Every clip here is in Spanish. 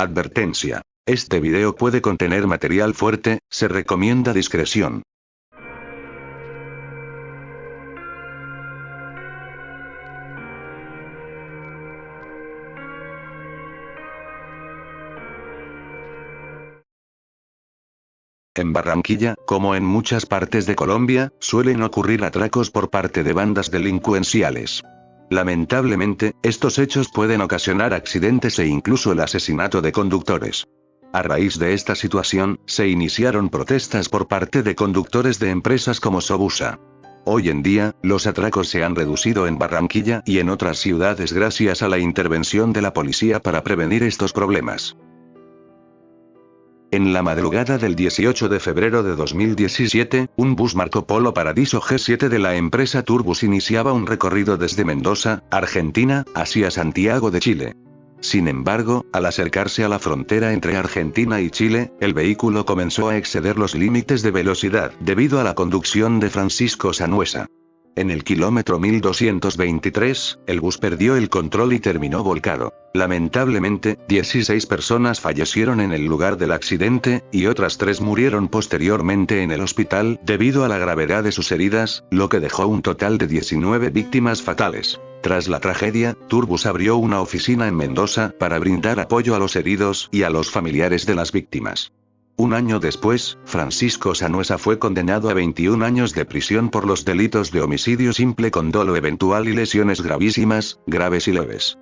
Advertencia. Este video puede contener material fuerte, se recomienda discreción. En Barranquilla, como en muchas partes de Colombia, suelen ocurrir atracos por parte de bandas delincuenciales. Lamentablemente, estos hechos pueden ocasionar accidentes e incluso el asesinato de conductores. A raíz de esta situación, se iniciaron protestas por parte de conductores de empresas como Sobusa. Hoy en día, los atracos se han reducido en Barranquilla y en otras ciudades gracias a la intervención de la policía para prevenir estos problemas. En la madrugada del 18 de febrero de 2017, un bus Marco Polo Paradiso G7 de la empresa Turbus iniciaba un recorrido desde Mendoza, Argentina, hacia Santiago de Chile. Sin embargo, al acercarse a la frontera entre Argentina y Chile, el vehículo comenzó a exceder los límites de velocidad debido a la conducción de Francisco Sanuesa. En el kilómetro 1223, el bus perdió el control y terminó volcado. Lamentablemente, 16 personas fallecieron en el lugar del accidente, y otras 3 murieron posteriormente en el hospital debido a la gravedad de sus heridas, lo que dejó un total de 19 víctimas fatales. Tras la tragedia, Turbus abrió una oficina en Mendoza para brindar apoyo a los heridos y a los familiares de las víctimas. Un año después, Francisco Sanuesa fue condenado a 21 años de prisión por los delitos de homicidio simple con dolo eventual y lesiones gravísimas, graves y leves.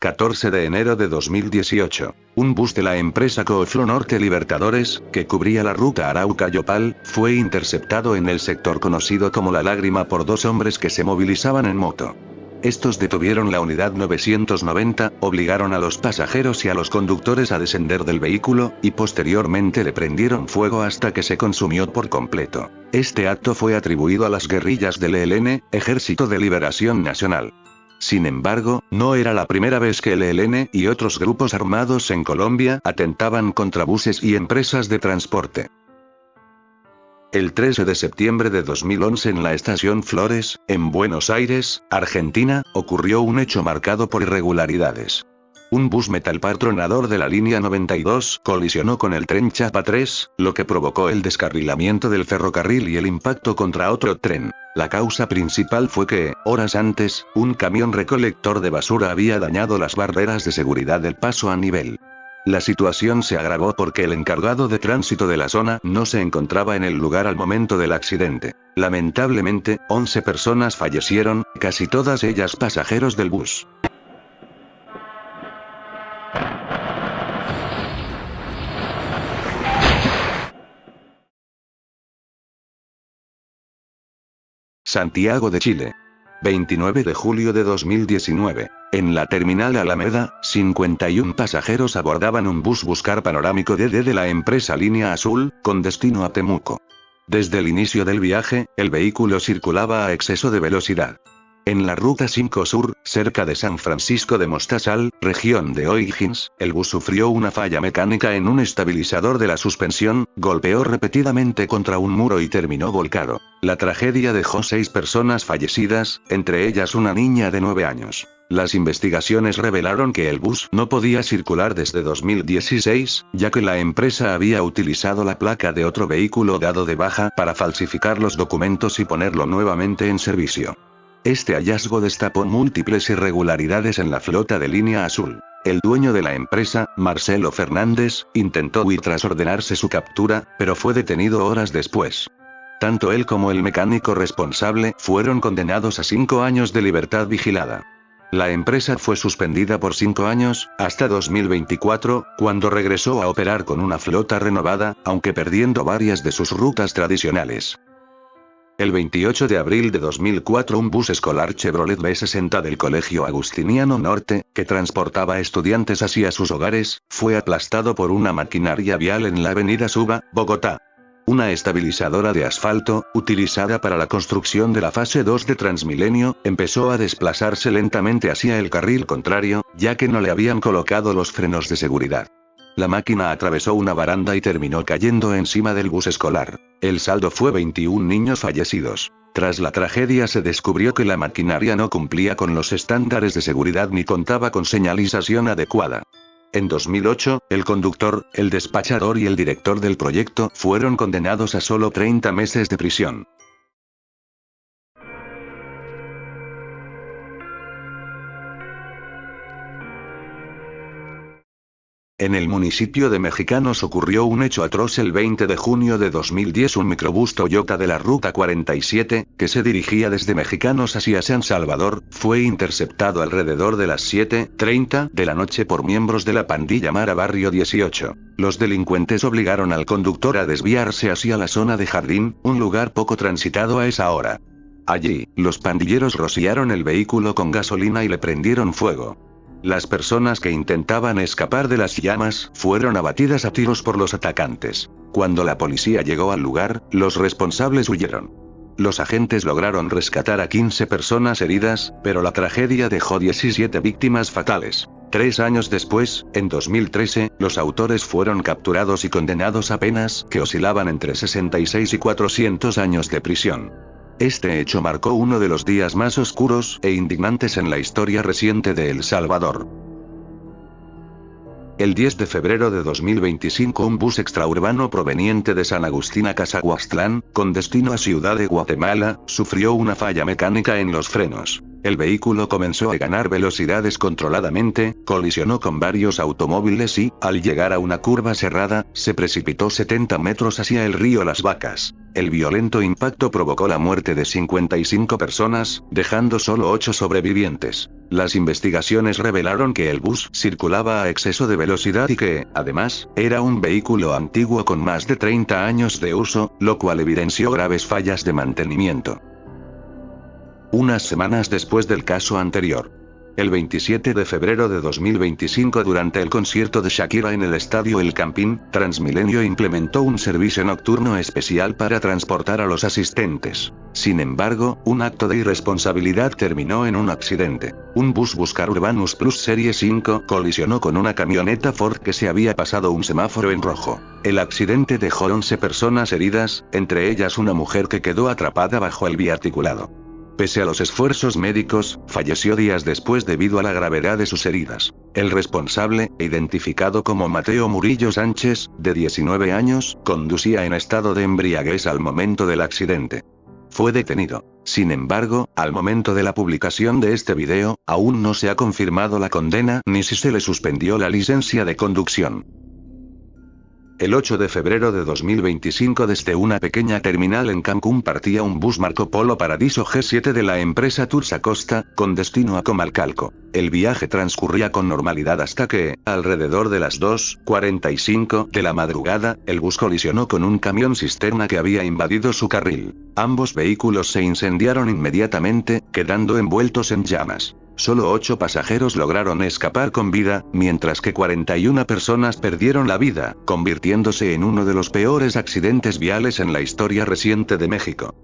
...14 de enero de 2018... Un bus de la empresa Cooflo Norte Libertadores, que cubría la ruta Arauca-Yopal, fue interceptado en el sector conocido como La Lágrima por 2 hombres que se movilizaban en moto. Estos detuvieron la unidad 990, obligaron a los pasajeros y a los conductores a descender del vehículo, y posteriormente le prendieron fuego hasta que se consumió por completo. Este acto fue atribuido a las guerrillas del ELN, Ejército de Liberación Nacional. Sin embargo, no era la primera vez que el ELN y otros grupos armados en Colombia atentaban contra buses y empresas de transporte. El 13 de septiembre de 2011 en la estación Flores, en Buenos Aires, Argentina, ocurrió un hecho marcado por irregularidades. Un bus Metalpar tronador de la línea 92 colisionó con el tren Chapa 3, lo que provocó el descarrilamiento del ferrocarril y el impacto contra otro tren. La causa principal fue que, horas antes, un camión recolector de basura había dañado las barreras de seguridad del paso a nivel. La situación se agravó porque el encargado de tránsito de la zona no se encontraba en el lugar al momento del accidente. Lamentablemente, 11 personas fallecieron, casi todas ellas pasajeros del bus. Santiago de Chile. 29 de julio de 2019. En la terminal Alameda, 51 pasajeros abordaban un bus Buscar Panorámico DD de la empresa Línea Azul, con destino a Temuco. Desde el inicio del viaje, el vehículo circulaba a exceso de velocidad. En la ruta 5 Sur, cerca de San Francisco de Mostazal, región de O'Higgins, el bus sufrió una falla mecánica en un estabilizador de la suspensión, golpeó repetidamente contra un muro y terminó volcado. La tragedia dejó 6 personas fallecidas, entre ellas una niña de 9 años. Las investigaciones revelaron que el bus no podía circular desde 2016, ya que la empresa había utilizado la placa de otro vehículo dado de baja para falsificar los documentos y ponerlo nuevamente en servicio. Este hallazgo destapó múltiples irregularidades en la flota de Línea Azul. El dueño de la empresa, Marcelo Fernández, intentó huir tras ordenarse su captura, pero fue detenido horas después. Tanto él como el mecánico responsable fueron condenados a 5 años de libertad vigilada. La empresa fue suspendida por 5 años, hasta 2024, cuando regresó a operar con una flota renovada, aunque perdiendo varias de sus rutas tradicionales. El 28 de abril de 2004 un bus escolar Chevrolet B60 del Colegio Agustiniano Norte, que transportaba estudiantes hacia sus hogares, fue aplastado por una maquinaria vial en la avenida Suba, Bogotá. Una estabilizadora de asfalto, utilizada para la construcción de la fase 2 de Transmilenio, empezó a desplazarse lentamente hacia el carril contrario, ya que no le habían colocado los frenos de seguridad. La máquina atravesó una baranda y terminó cayendo encima del bus escolar. El saldo fue 21 niños fallecidos. Tras la tragedia se descubrió que la maquinaria no cumplía con los estándares de seguridad ni contaba con señalización adecuada. En 2008, el conductor, el despachador y el director del proyecto fueron condenados a solo 30 meses de prisión. En el municipio de Mexicanos ocurrió un hecho atroz el 20 de junio de 2010. Un microbús Toyota de la Ruta 47, que se dirigía desde Mexicanos hacia San Salvador, fue interceptado alrededor de las 7:30 de la noche por miembros de la pandilla Mara Barrio 18. Los delincuentes obligaron al conductor a desviarse hacia la zona de Jardín, un lugar poco transitado a esa hora. Allí, los pandilleros rociaron el vehículo con gasolina y le prendieron fuego. Las personas que intentaban escapar de las llamas fueron abatidas a tiros por los atacantes. Cuando la policía llegó al lugar, los responsables huyeron. Los agentes lograron rescatar a 15 personas heridas, pero la tragedia dejó 17 víctimas fatales. 3 años después, en 2013, los autores fueron capturados y condenados a penas que oscilaban entre 66 y 400 años de prisión. Este hecho marcó uno de los días más oscuros e indignantes en la historia reciente de El Salvador. El 10 de febrero de 2025 un bus extraurbano proveniente de San Agustín a Cazahuastlán, con destino a Ciudad de Guatemala, sufrió una falla mecánica en los frenos. El vehículo comenzó a ganar velocidad descontroladamente, colisionó con varios automóviles y, al llegar a una curva cerrada, se precipitó 70 metros hacia el río Las Vacas. El violento impacto provocó la muerte de 55 personas, dejando solo 8 sobrevivientes. Las investigaciones revelaron que el bus circulaba a exceso de velocidad y que, además, era un vehículo antiguo con más de 30 años de uso, lo cual evidenció graves fallas de mantenimiento. Unas semanas después del caso anterior. El 27 de febrero de 2025 durante el concierto de Shakira en el estadio El Campín, Transmilenio implementó un servicio nocturno especial para transportar a los asistentes. Sin embargo, un acto de irresponsabilidad terminó en un accidente. Un bus Buscar Urbanus Plus Serie 5 colisionó con una camioneta Ford que se había pasado un semáforo en rojo. El accidente dejó 11 personas heridas, entre ellas una mujer que quedó atrapada bajo el biarticulado. Pese a los esfuerzos médicos, falleció días después debido a la gravedad de sus heridas. El responsable, identificado como Mateo Murillo Sánchez, de 19 años, conducía en estado de embriaguez al momento del accidente. Fue detenido. Sin embargo, al momento de la publicación de este video, aún no se ha confirmado la condena ni si se le suspendió la licencia de conducción. El 8 de febrero de 2025 desde una pequeña terminal en Cancún partía un bus Marco Polo Paradiso G7 de la empresa Tours Acosta, con destino a Comalcalco. El viaje transcurría con normalidad hasta que, alrededor de las 2:45 de la madrugada, el bus colisionó con un camión cisterna que había invadido su carril. Ambos vehículos se incendiaron inmediatamente, quedando envueltos en llamas. Solo 8 pasajeros lograron escapar con vida, mientras que 41 personas perdieron la vida, convirtiéndose en uno de los peores accidentes viales en la historia reciente de México.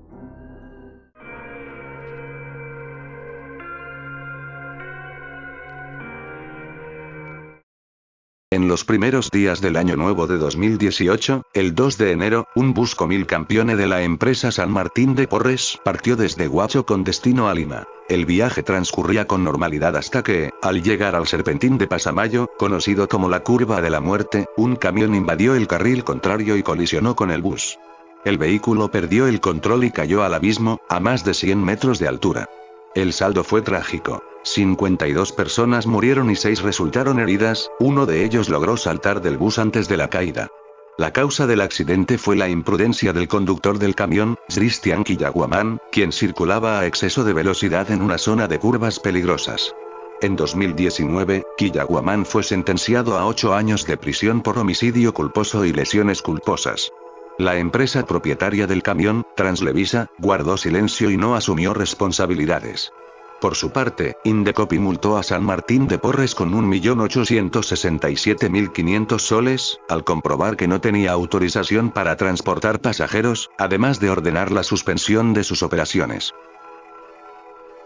En los primeros días del año nuevo de 2018, el 2 de enero, un bus Comil Campione de la empresa San Martín de Porres partió desde Huacho con destino a Lima. El viaje transcurría con normalidad hasta que, al llegar al serpentín de Pasamayo, conocido como la Curva de la Muerte, un camión invadió el carril contrario y colisionó con el bus. El vehículo perdió el control y cayó al abismo, a más de 100 metros de altura. El saldo fue trágico. 52 personas murieron y 6 resultaron heridas, uno de ellos logró saltar del bus antes de la caída. La causa del accidente fue la imprudencia del conductor del camión, Cristian Quillaguamán, quien circulaba a exceso de velocidad en una zona de curvas peligrosas. En 2019, Quillaguamán fue sentenciado a 8 años de prisión por homicidio culposo y lesiones culposas. La empresa propietaria del camión, Translevisa, guardó silencio y no asumió responsabilidades. Por su parte, Indecopi multó a San Martín de Porres con 1.867.500 soles, al comprobar que no tenía autorización para transportar pasajeros, además de ordenar la suspensión de sus operaciones.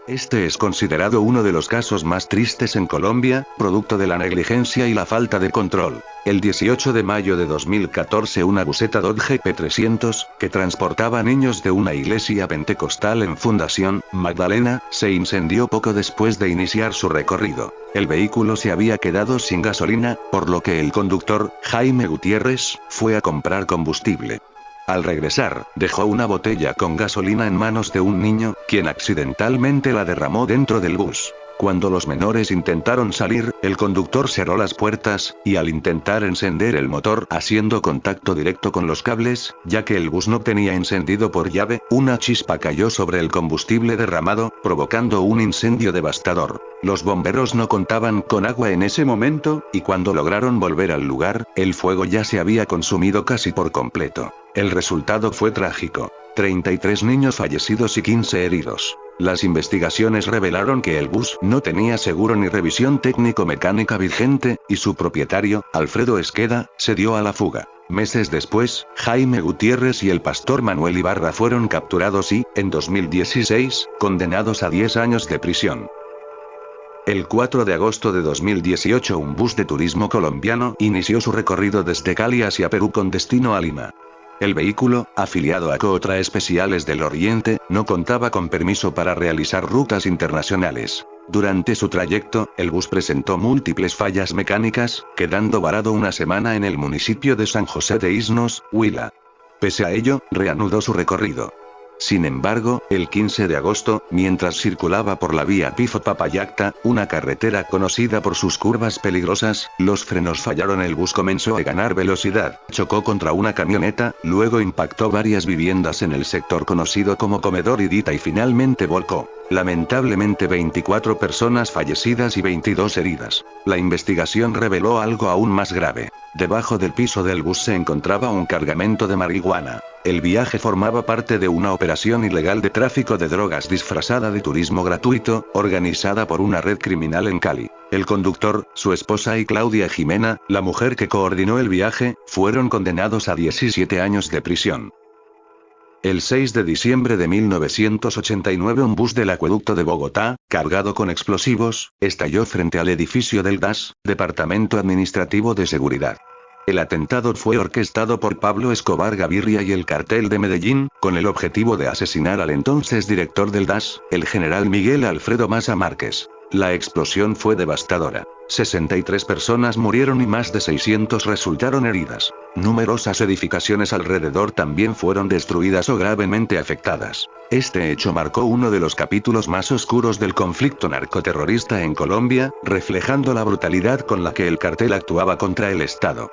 Este es considerado uno de los casos más tristes en Colombia, producto de la negligencia y la falta de control. El 18 de mayo de 2014 una buseta Dodge P300, que transportaba niños de una iglesia pentecostal en Fundación Magdalena, se incendió poco después de iniciar su recorrido. El vehículo se había quedado sin gasolina, por lo que el conductor, Jaime Gutiérrez, fue a comprar combustible. Al regresar, dejó una botella con gasolina en manos de un niño, quien accidentalmente la derramó dentro del bus. Cuando los menores intentaron salir, el conductor cerró las puertas, y al intentar encender el motor haciendo contacto directo con los cables, ya que el bus no tenía encendido por llave, una chispa cayó sobre el combustible derramado, provocando un incendio devastador. Los bomberos no contaban con agua en ese momento, y cuando lograron volver al lugar, el fuego ya se había consumido casi por completo. El resultado fue trágico. 33 niños fallecidos y 15 heridos. Las investigaciones revelaron que el bus no tenía seguro ni revisión técnico-mecánica vigente, y su propietario, Alfredo Esqueda, se dio a la fuga. Meses después, Jaime Gutiérrez y el pastor Manuel Ibarra fueron capturados y, en 2016, condenados a 10 años de prisión. El 4 de agosto de 2018 un bus de turismo colombiano inició su recorrido desde Cali hacia Perú con destino a Lima. El vehículo, afiliado a Cotra Especiales del Oriente, no contaba con permiso para realizar rutas internacionales. Durante su trayecto, el bus presentó múltiples fallas mecánicas, quedando varado una semana en el municipio de San José de Isnos, Huila. Pese a ello, reanudó su recorrido. Sin embargo, el 15 de agosto, mientras circulaba por la vía Pifo-Papayacta, una carretera conocida por sus curvas peligrosas, los frenos fallaron, el bus comenzó a ganar velocidad, chocó contra una camioneta, luego impactó varias viviendas en el sector conocido como Comedor Idita y finalmente volcó. Lamentablemente 24 personas fallecidas y 22 heridas. La investigación reveló algo aún más grave. Debajo del piso del bus se encontraba un cargamento de marihuana. El viaje formaba parte de una operación ilegal de tráfico de drogas disfrazada de turismo gratuito, organizada por una red criminal en Cali. El conductor, su esposa y Claudia Jimena, la mujer que coordinó el viaje, fueron condenados a 17 años de prisión. El 6 de diciembre de 1989 un bus del acueducto de Bogotá, cargado con explosivos, estalló frente al edificio del DAS, Departamento Administrativo de Seguridad. El atentado fue orquestado por Pablo Escobar Gaviria y el Cartel de Medellín, con el objetivo de asesinar al entonces director del DAS, el general Miguel Alfredo Maza Márquez. La explosión fue devastadora. 63 personas murieron y más de 600 resultaron heridas. Numerosas edificaciones alrededor también fueron destruidas o gravemente afectadas. Este hecho marcó uno de los capítulos más oscuros del conflicto narcoterrorista en Colombia, reflejando la brutalidad con la que el cartel actuaba contra el Estado.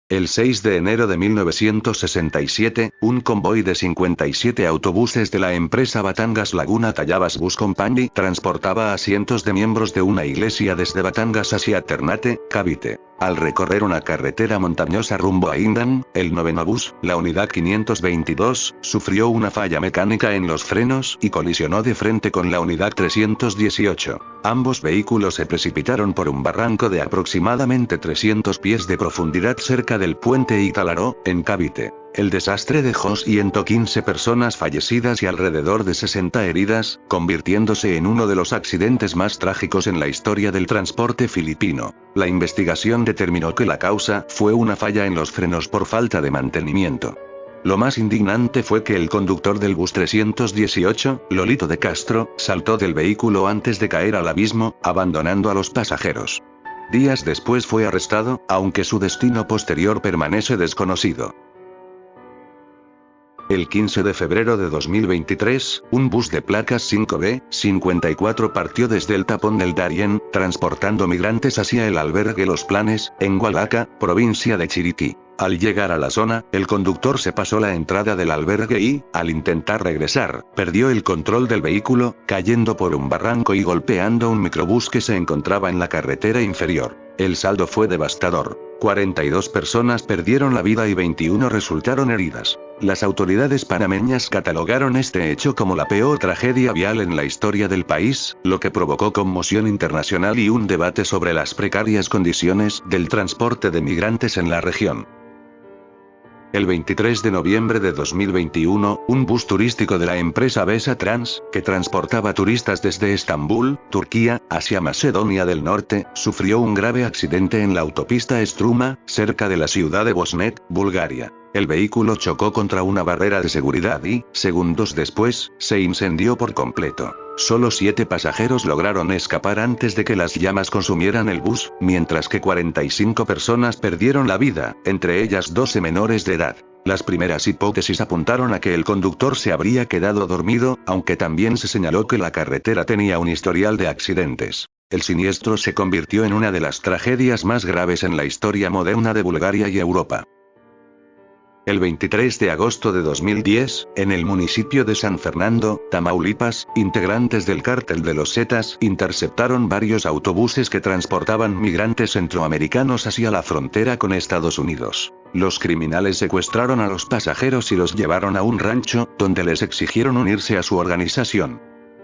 El 6 de enero de 1967, un convoy de 57 autobuses de la empresa Batangas Laguna Tallabas Bus Company transportaba a cientos de miembros de una iglesia desde Batangas hacia Ternate, Cavite. Al recorrer una carretera montañosa rumbo a Indán, el noveno bus, la unidad 522, sufrió una falla mecánica en los frenos y colisionó de frente con la unidad 318. Ambos vehículos se precipitaron por un barranco de aproximadamente 300 pies de profundidad cerca del puente Italaró, en Cavite. El desastre dejó 115 personas fallecidas y alrededor de 60 heridas, convirtiéndose en uno de los accidentes más trágicos en la historia del transporte filipino. La investigación determinó que la causa fue una falla en los frenos por falta de mantenimiento. Lo más indignante fue que el conductor del bus 318, Lolito de Castro, saltó del vehículo antes de caer al abismo, abandonando a los pasajeros. Días después fue arrestado, aunque su destino posterior permanece desconocido. El 15 de febrero de 2023, un bus de placas 5B54 partió desde el tapón del Darién, transportando migrantes hacia el albergue Los Planes, en Hualaca, provincia de Chiriquí. Al llegar a la zona, el conductor se pasó la entrada del albergue y, al intentar regresar, perdió el control del vehículo, cayendo por un barranco y golpeando un microbús que se encontraba en la carretera inferior. El saldo fue devastador. 42 personas perdieron la vida y 21 resultaron heridas. Las autoridades panameñas catalogaron este hecho como la peor tragedia vial en la historia del país, lo que provocó conmoción internacional y un debate sobre las precarias condiciones del transporte de migrantes en la región. El 23 de noviembre de 2021, un bus turístico de la empresa Vesa Trans, que transportaba turistas desde Estambul, Turquía, hacia Macedonia del Norte, sufrió un grave accidente en la autopista Struma, cerca de la ciudad de Bosnet, Bulgaria. El vehículo chocó contra una barrera de seguridad y, segundos después, se incendió por completo. Solo 7 pasajeros lograron escapar antes de que las llamas consumieran el bus, mientras que 45 personas perdieron la vida, entre ellas 12 menores de edad. Las primeras hipótesis apuntaron a que el conductor se habría quedado dormido, aunque también se señaló que la carretera tenía un historial de accidentes. El siniestro se convirtió en una de las tragedias más graves en la historia moderna de Bulgaria y Europa. El 23 de agosto de 2010, en el municipio de San Fernando, Tamaulipas, integrantes del cártel de los Zetas interceptaron varios autobuses que transportaban migrantes centroamericanos hacia la frontera con Estados Unidos. Los criminales secuestraron a los pasajeros y los llevaron a un rancho, donde les exigieron unirse a su organización.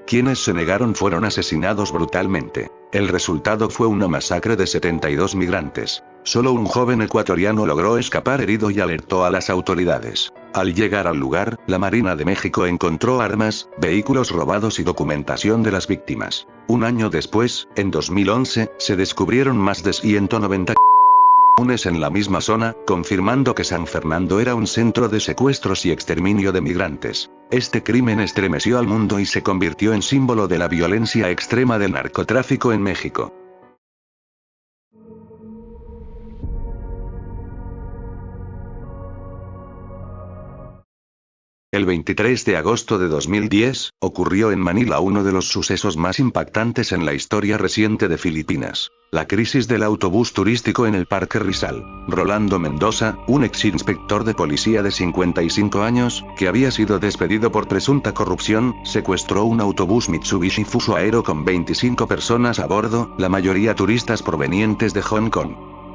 Quienes se negaron fueron asesinados brutalmente. El resultado fue una masacre de 72 migrantes. Solo un joven ecuatoriano logró escapar herido y alertó a las autoridades. Al llegar al lugar, la Marina de México encontró armas, vehículos robados y documentación de las víctimas. Un año después, en 2011, se descubrieron más de 190 en la misma zona, confirmando que San Fernando era un centro de secuestros y exterminio de migrantes. Este crimen estremeció al mundo y se convirtió en símbolo de la violencia extrema del narcotráfico en México. El 23 de agosto de 2010, ocurrió en Manila uno de los sucesos más impactantes en la historia reciente de Filipinas. La crisis del autobús turístico en el Parque Rizal. Rolando Mendoza, un exinspector de policía de 55 años, que había sido despedido por presunta corrupción, secuestró un autobús Mitsubishi Fuso Aero con 25 personas a bordo, la mayoría turistas provenientes de Hong Kong.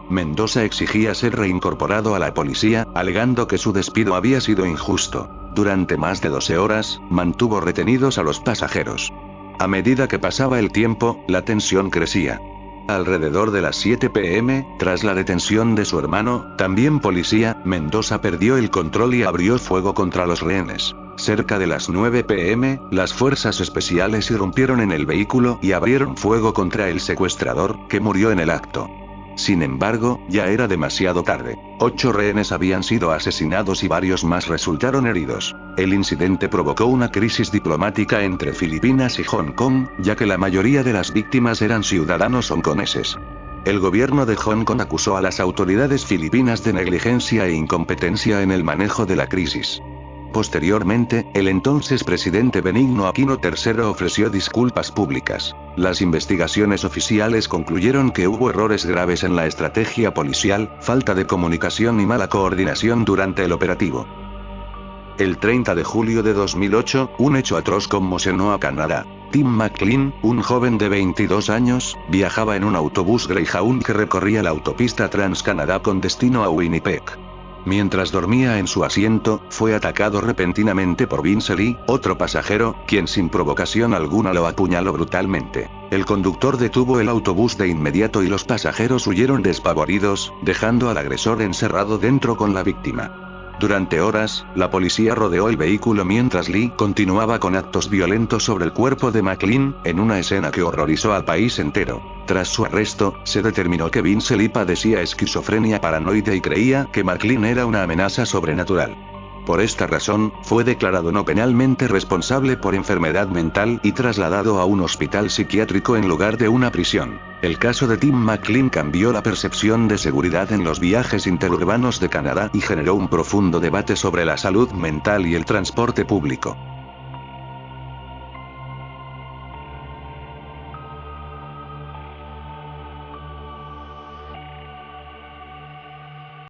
Mendoza exigía ser reincorporado a la policía, alegando que su despido había sido injusto. Durante más de 12 horas, mantuvo retenidos a los pasajeros. A medida que pasaba el tiempo, la tensión crecía. Alrededor de las 7 p.m., tras la detención de su hermano, también policía, Mendoza perdió el control y abrió fuego contra los rehenes. Cerca de las 9 p.m., las fuerzas especiales irrumpieron en el vehículo y abrieron fuego contra el secuestrador, que murió en el acto. Sin embargo, ya era demasiado tarde. 8 rehenes habían sido asesinados y varios más resultaron heridos. El incidente provocó una crisis diplomática entre Filipinas y Hong Kong, ya que la mayoría de las víctimas eran ciudadanos hongkoneses. El gobierno de Hong Kong acusó a las autoridades filipinas de negligencia e incompetencia en el manejo de la crisis. Posteriormente, el entonces presidente Benigno Aquino III ofreció disculpas públicas. Las investigaciones oficiales concluyeron que hubo errores graves en la estrategia policial, falta de comunicación y mala coordinación durante el operativo. El 30 de julio de 2008, un hecho atroz conmocionó a Canadá. Tim McLean, un joven de 22 años, viajaba en un autobús Greyhound que recorría la autopista Trans-Canadá con destino a Winnipeg. Mientras dormía en su asiento, fue atacado repentinamente por Vince Lee, otro pasajero, quien sin provocación alguna lo apuñaló brutalmente. El conductor detuvo el autobús de inmediato y los pasajeros huyeron despavoridos, dejando al agresor encerrado dentro con la víctima. Durante horas, la policía rodeó el vehículo mientras Lee continuaba con actos violentos sobre el cuerpo de McLean, en una escena que horrorizó al país entero. Tras su arresto, se determinó que Vince Lee padecía esquizofrenia paranoide y creía que McLean era una amenaza sobrenatural. Por esta razón, fue declarado no penalmente responsable por enfermedad mental y trasladado a un hospital psiquiátrico en lugar de una prisión. El caso de Tim McLean cambió la percepción de seguridad en los viajes interurbanos de Canadá y generó un profundo debate sobre la salud mental y el transporte público.